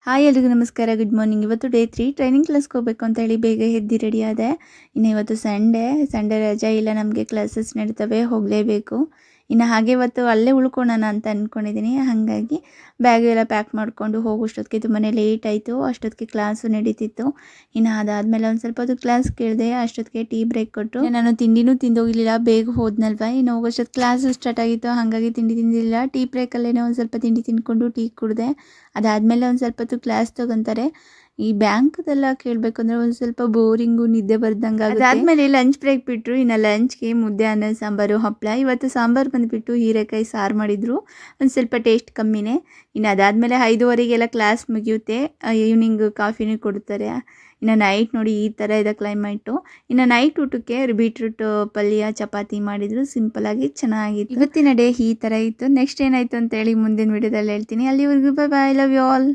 Hi ಎಲ್ರಿಗೂ ನಮಸ್ಕಾರ, good morning. ಇವತ್ತು ಡೇ 3 ಟ್ರೈನಿಂಗ್ ಕ್ಲಾಸ್ಗೆ ಹೋಗಬೇಕು ಅಂತ ಹೇಳಿ ಬೇಗ ಎದ್ದು ರೆಡಿ ಆದೆ. ಇನ್ನು ಇವತ್ತು ಸಂಡೇ ರಜೆ ಇಲ್ಲ, ನಮಗೆ ಕ್ಲಾಸಸ್ ನಡೀತವೆ, ಹೋಗಲೇಬೇಕು. ಇನ್ನು ಹಾಗೆ ಇವತ್ತು ಅಲ್ಲೇ ಉಳ್ಕೊಳ್ಳೋಣ ಅಂತ ಅಂದ್ಕೊಂಡಿದ್ದೀನಿ. ಹಾಗಾಗಿ ಬ್ಯಾಗ್ ಎಲ್ಲ ಪ್ಯಾಕ್ ಮಾಡಿಕೊಂಡು ಹೋಗೋಷ್ಟೊತ್ತಿಗೆ ತುಂಬಾ ಲೇಟ್ ಆಯಿತು. ಅಷ್ಟೊತ್ತಿಗೆ ಕ್ಲಾಸು ನಡೀತಿತ್ತು. ಇನ್ನು ಅದಾದಮೇಲೆ ಒಂದು ಸ್ವಲ್ಪ ಹೊತ್ತು ಕ್ಲಾಸ್ ಕೇಳಿದೆ. ಅಷ್ಟೊತ್ತಿಗೆ ಟೀ ಬ್ರೇಕ್ ಕೊಟ್ಟರು. ನಾನು ತಿಂಡಿನೂ ತಿಂದೋಗಿರಲಿಲ್ಲ, ಬೇಗ ಹೋದ್ನಲ್ವ. ಇನ್ನು ಹೋಗೋಷ್ಟೊತ್ತು ಕ್ಲಾಸು ಸ್ಟಾರ್ಟ್ ಆಗಿತ್ತು, ಹಾಗಾಗಿ ತಿಂಡಿ ತಿಂದಿಲ್ಲ. ಟೀ ಬ್ರೇಕಲ್ಲೇ ಒಂದು ಸ್ವಲ್ಪ ತಿಂಡಿ ತಿಂದ್ಕೊಂಡು ಟೀ ಕುಡಿದೆ. ಅದಾದಮೇಲೆ ಒಂದು ಸ್ವಲ್ಪ ಹೊತ್ತು ಕ್ಲಾಸ್ ತೊಗೊತಾರೆ. ಈ ಬ್ಯಾಂಕ್ದೆಲ್ಲ ಕೇಳಬೇಕು ಅಂದರೆ ಒಂದು ಸ್ವಲ್ಪ ಬೋರಿಂಗು, ನಿದ್ದೆ ಬರ್ದಂಗೆ ಆಗುತ್ತೆ. ಅದಾದಮೇಲೆ ಲಂಚ್ ಬ್ರೇಕ್ ಬಿಟ್ಟರು. ಇನ್ನು ಲಂಚ್ಗೆ ಮುದ್ದೆ, ಅನ್ನ, ಸಾಂಬಾರು, ಹಪ್ಪಳ. ಇವತ್ತು ಸಾಂಬಾರು ಬಂದುಬಿಟ್ಟು ಹೀರೆಕಾಯಿ ಸಾರು ಮಾಡಿದರು, ಒಂದು ಸ್ವಲ್ಪ ಟೇಸ್ಟ್ ಕಮ್ಮಿನೇ. ಇನ್ನು ಅದಾದಮೇಲೆ 5:15ಗೆಲ್ಲ ಕ್ಲಾಸ್ ಮುಗಿಯುತ್ತೆ. ಈವ್ನಿಂಗ್ ಕಾಫಿನೂ ಕೊಡ್ತಾರೆ. ಇನ್ನು ನೈಟ್ ನೋಡಿ ಈ ಥರ ಇದೆ ಕ್ಲೈಮೇಟು. ಇನ್ನು ನೈಟ್ ಊಟಕ್ಕೆ ಬೀಟ್ರೂಟ್ ಪಲ್ಯ, ಚಪಾತಿ ಮಾಡಿದರು. ಸಿಂಪಲಾಗಿ ಚೆನ್ನಾಗಿತ್ತು. ಇವತ್ತಿನ ಡೇ ಈ ಥರ ಇತ್ತು. ನೆಕ್ಸ್ಟ್ ಏನಾಯಿತು ಅಂತೇಳಿ ಮುಂದಿನ ವಿಡಿಯೋದಲ್ಲಿ ಹೇಳ್ತೀನಿ. ಅಲ್ಲಿವರೆಗೂ ಬಾಯ್ ಬಾಯ್, ಲವ್ ಯು ಆಲ್.